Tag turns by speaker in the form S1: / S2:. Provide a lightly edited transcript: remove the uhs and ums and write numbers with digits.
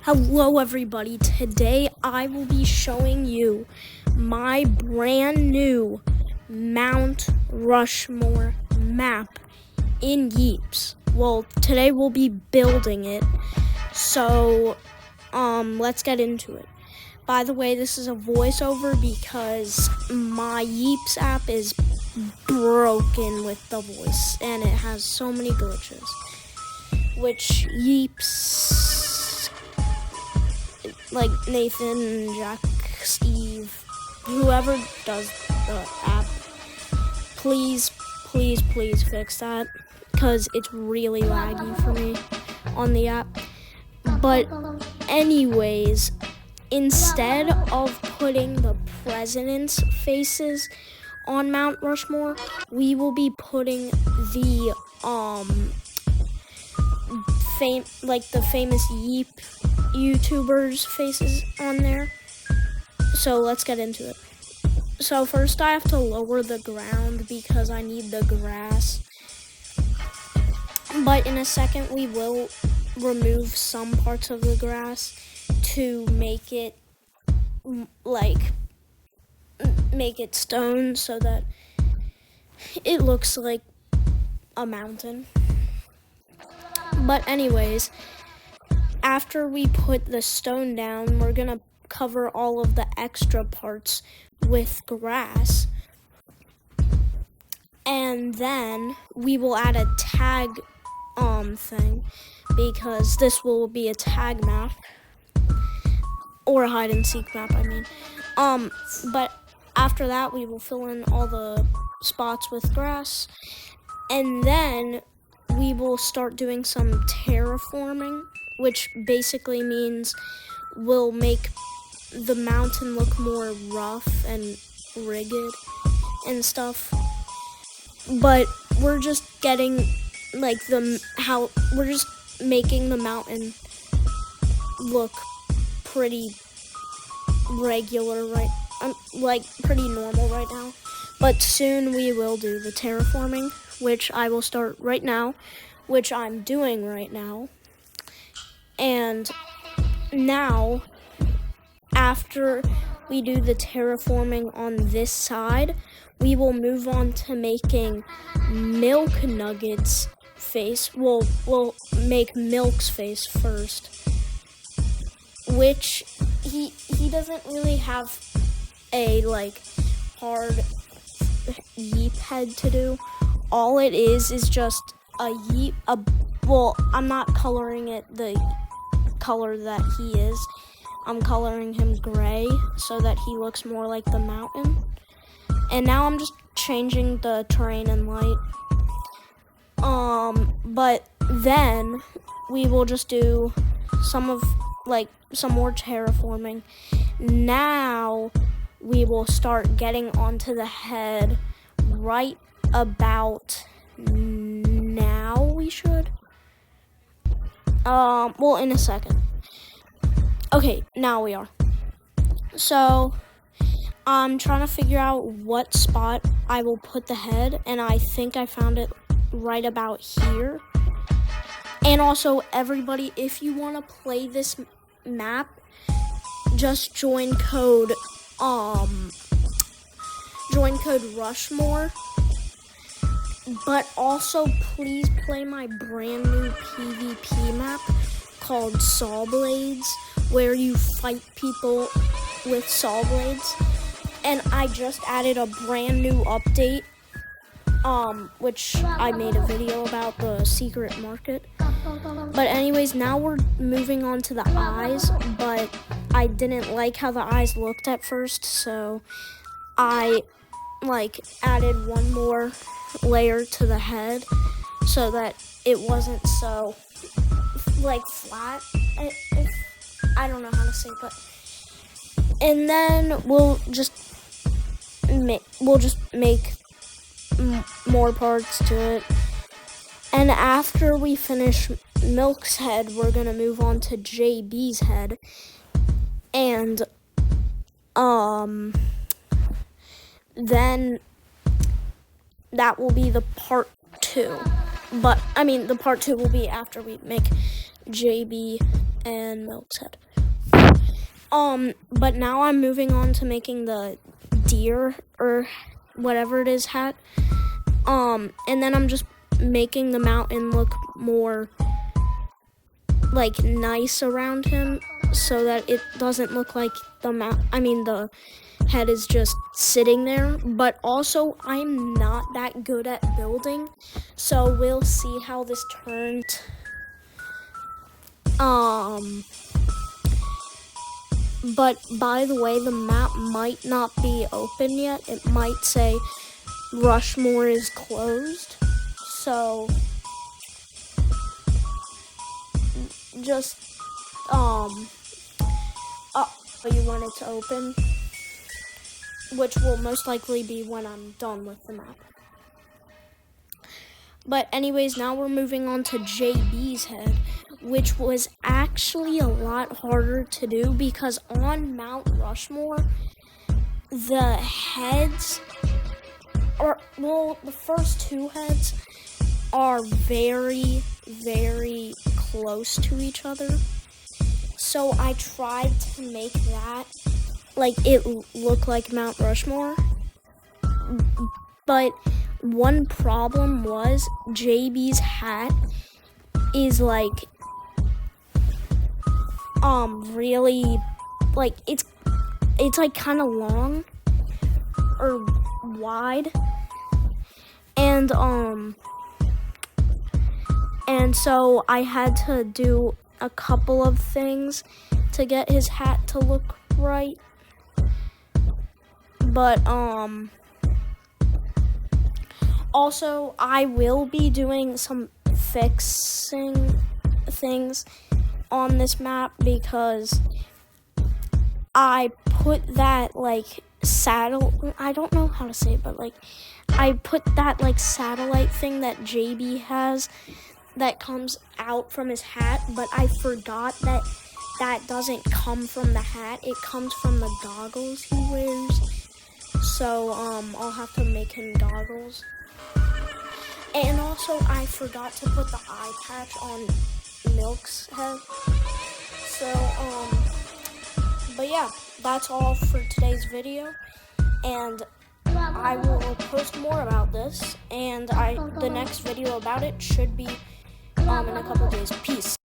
S1: Hello everybody, today I will be showing you my brand new Mount Rushmore map in Yeeps. Well, today we'll be building it, so let's get into it. By the way, this is a voiceover because my Yeeps app is broken with the voice and it has so many glitches, which Yeeps, like Nathan, Jack, Steve, whoever does the app, please fix that, because it's really laggy for me on the app. But anyways, instead of putting the president's faces on Mount Rushmore, we will be putting the the famous Yeep YouTubers' faces on there. So let's get into it. So first I have to lower the ground because I need the grass. But in a second we will remove some parts of the grass to make it stone so that it looks like a mountain. But anyways, after we put the stone down, we're gonna cover all of the extra parts with grass. And then we will add a tag thing, because this will be a tag map, or a hide and seek map, I mean. But after that we will fill in all the spots with grass, and then we will start doing some terraforming, which basically means we'll make the mountain look more rough and rigged and stuff. But we're just getting we're just making the mountain look pretty regular, pretty normal right now. But soon we will do the terraforming, which I will start right now, which I'm doing right now. And now, after we do the terraforming on this side, we will move on to making Milk Nugget's face. We'll make Milk's face first, which he doesn't really have a hard Yeep head to do. All it is just a Yeep. Well, I'm not coloring it the color that he is. I'm coloring him gray so that he looks more like the mountain. And now I'm just changing the terrain and light. But then we will just do some more terraforming. Now we will start getting onto the head right about now. We should. Well, in a second. Okay, now we are. So I'm trying to figure out what spot I will put the head, and I think I found it right about here. And also, everybody, if you want to play this map, just join code Rushmore. But also, please play my brand new PvP map called Saw Blades, where you fight people with saw blades. And I just added a brand new update, which I made a video about, the secret market. But anyways, now we're moving on to the eyes, but I didn't like how the eyes looked at first, so I added one more layer to the head so that it wasn't so flat. I don't know how to say it, but and then we'll just make more parts to it. And after we finish Milk's head, we're gonna move on to JB's head, and then that will be the part 2. But I mean, the part 2 will be after we make JB and Milk's head. But now I'm moving on to making the deer or whatever it is hat. And then I'm just making the mountain look more like nice around him so that it doesn't look like the head is just sitting there. But also I'm not that good at building, so we'll see how this turns. But by the way, the map might not be open yet. It might say Rushmore is closed. So just you want it to open, which will most likely be when I'm done with the map. But anyways, now we're moving on to JB's head, which was actually a lot harder to do because on Mount Rushmore, the heads the first two heads are very, very close to each other. So I tried to make that, like, it look like Mount Rushmore. But one problem was JB's hat is like, really, like, it's like kind of long or wide. And so I had to do a couple of things to get his hat to look right. But also I will be doing some fixing things on this map because I put that like I don't know how to say it, but like I put that like satellite thing that JB has that comes out from his hat, but I forgot that that doesn't come from the hat, it comes from the goggles he wears. So I'll have to make him goggles. And also I forgot to put the eye patch on Milk's head. So but yeah, that's all for today's video, and I will post more about this, and the next video about it should be in a couple days. Peace.